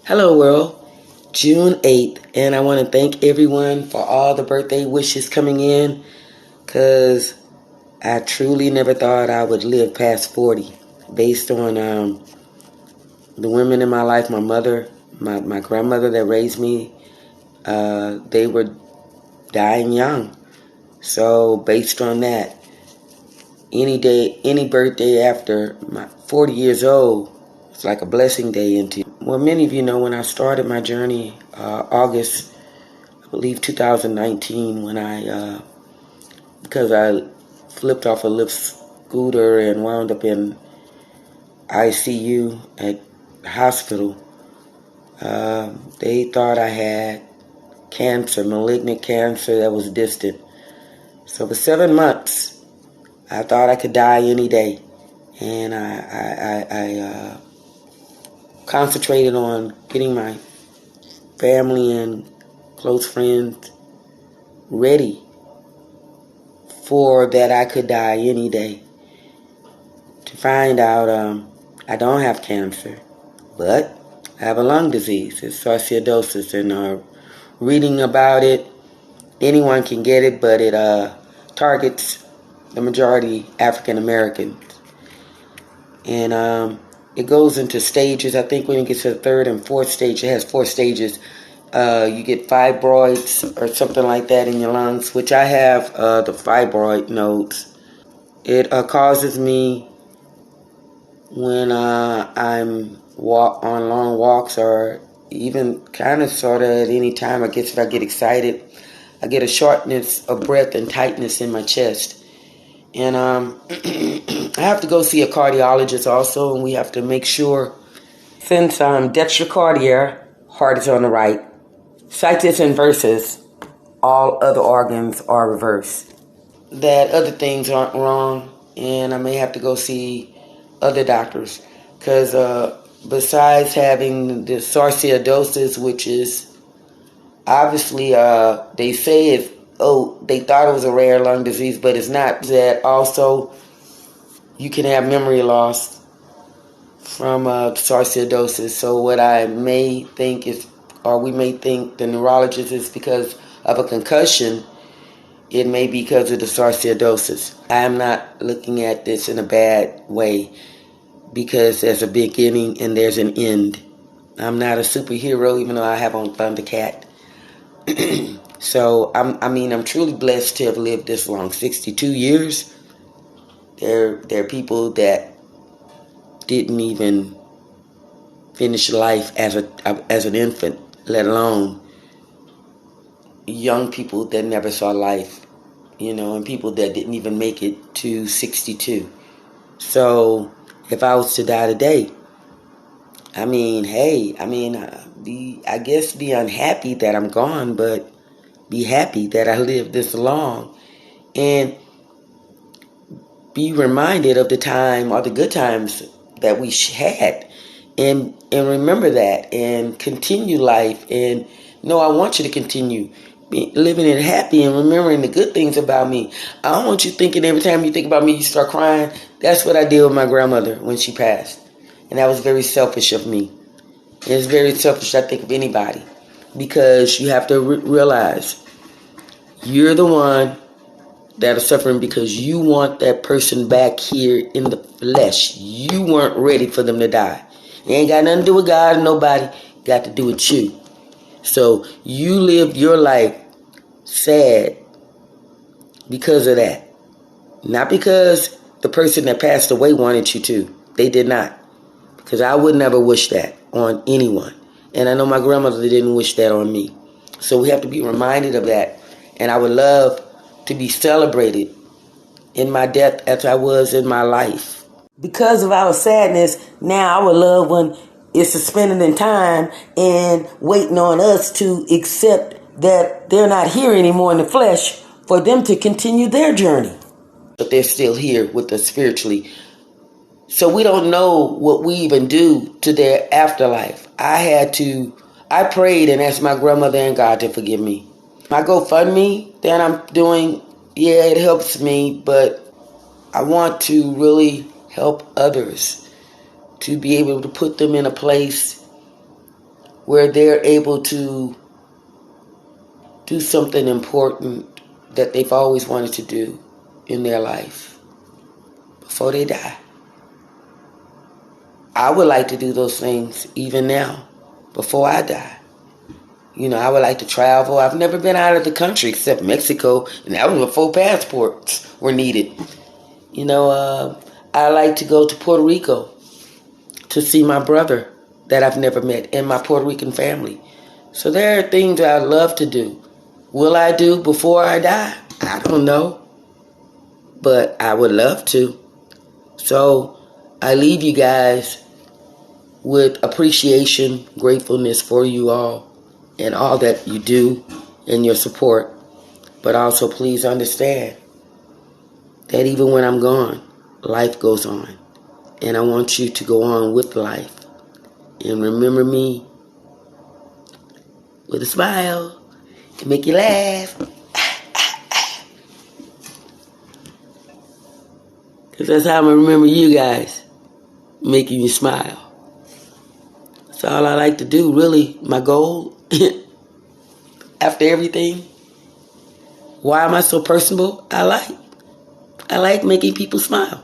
Hello world, June 8th, and I want to thank everyone for all the birthday wishes coming in, because I truly never thought I would live past 40, based on the women in my life, my mother, my grandmother that raised me, they were dying young. So based on that, any day, any birthday after my 40 years old, it's like a blessing day into. Well, many of you know when I started my journey, August, I believe 2019, when because I flipped off a lift scooter and wound up in ICU at the hospital. They thought I had cancer, malignant cancer that was distant. So for 7 months, I thought I could die any day. And I concentrated on getting my family and close friends ready for that I could die any day. To find out I don't have cancer, but I have a lung disease. It's Sarciodosis, and reading about it, anyone can get it, but it targets the majority African Americans. And it goes into stages. I think when it gets to the third and fourth stage, it has 4 stages. You get fibroids or something like that in your lungs, which I have the fibroid nodes. It causes me, when I'm on long walks, or even kind of sort of at any time, I guess if I get excited, I get a shortness of breath and tightness in my chest. And I have to go see a cardiologist also, and we have to make sure, since dextrocardia, heart is on the right, situs inversus, all other organs are reversed, that other things aren't wrong, and I may have to go see other doctors, because besides having the sarciodosis, which is obviously they say they thought it was a rare lung disease, but it's not. That also you can have memory loss from sarciodosis. So what I may think is, or we may think the neurologist, is because of a concussion. It may be because of the sarciodosis. I am not looking at this in a bad way, because there's a beginning and there's an end. I'm not a superhero, even though I have on Thundercat. So I'm truly blessed to have lived this long, 62 years. There are people that didn't even finish life as an infant, let alone young people that never saw life, and people that didn't even make it to 62. So if I was to die today, I guess be unhappy that I'm gone, but be happy that I lived this long, and be reminded of the time, or the good times that we had, and remember that, and continue life. And I want you to continue living it happy and remembering the good things about me. I don't want you thinking every time you think about me, you start crying. That's what I did with my grandmother when she passed. And that was very selfish of me. It's very selfish, I think, of anybody. Because you have to realize you're the one that are suffering because you want that person back here in the flesh. You weren't ready for them to die. It ain't got nothing to do with God or nobody. Got to do with you. So you lived your life sad because of that. Not because the person that passed away wanted you to. They did not. Because I would never wish that on anyone. And I know my grandmother didn't wish that on me. So we have to be reminded of that. And I would love to be celebrated in my death as I was in my life. Because of our sadness, now our loved one is suspended in time and waiting on us to accept that they're not here anymore in the flesh, for them to continue their journey. But they're still here with us spiritually. So we don't know what we even do to their afterlife. I prayed and asked my grandmother and God to forgive me. My GoFundMe that I'm doing, it helps me, but I want to really help others, to be able to put them in a place where they're able to do something important that they've always wanted to do in their life before they die. I would like to do those things even now, before I die. You know, I would like to travel. I've never been out of the country except Mexico, and that was before passports were needed. You know, I like to go to Puerto Rico to see my brother that I've never met and my Puerto Rican family. So there are things that I'd love to do. Will I do before I die? I don't know. But I would love to. So I leave you guys with appreciation, gratefulness for you all and all that you do and your support. But also please understand that even when I'm gone, life goes on. And I want you to go on with life. And remember me with a smile to make you laugh. Because that's how I'm going to remember you guys, making you smile. That's all I like to do, really. My goal, after everything. Why am I so personable? I like making people smile.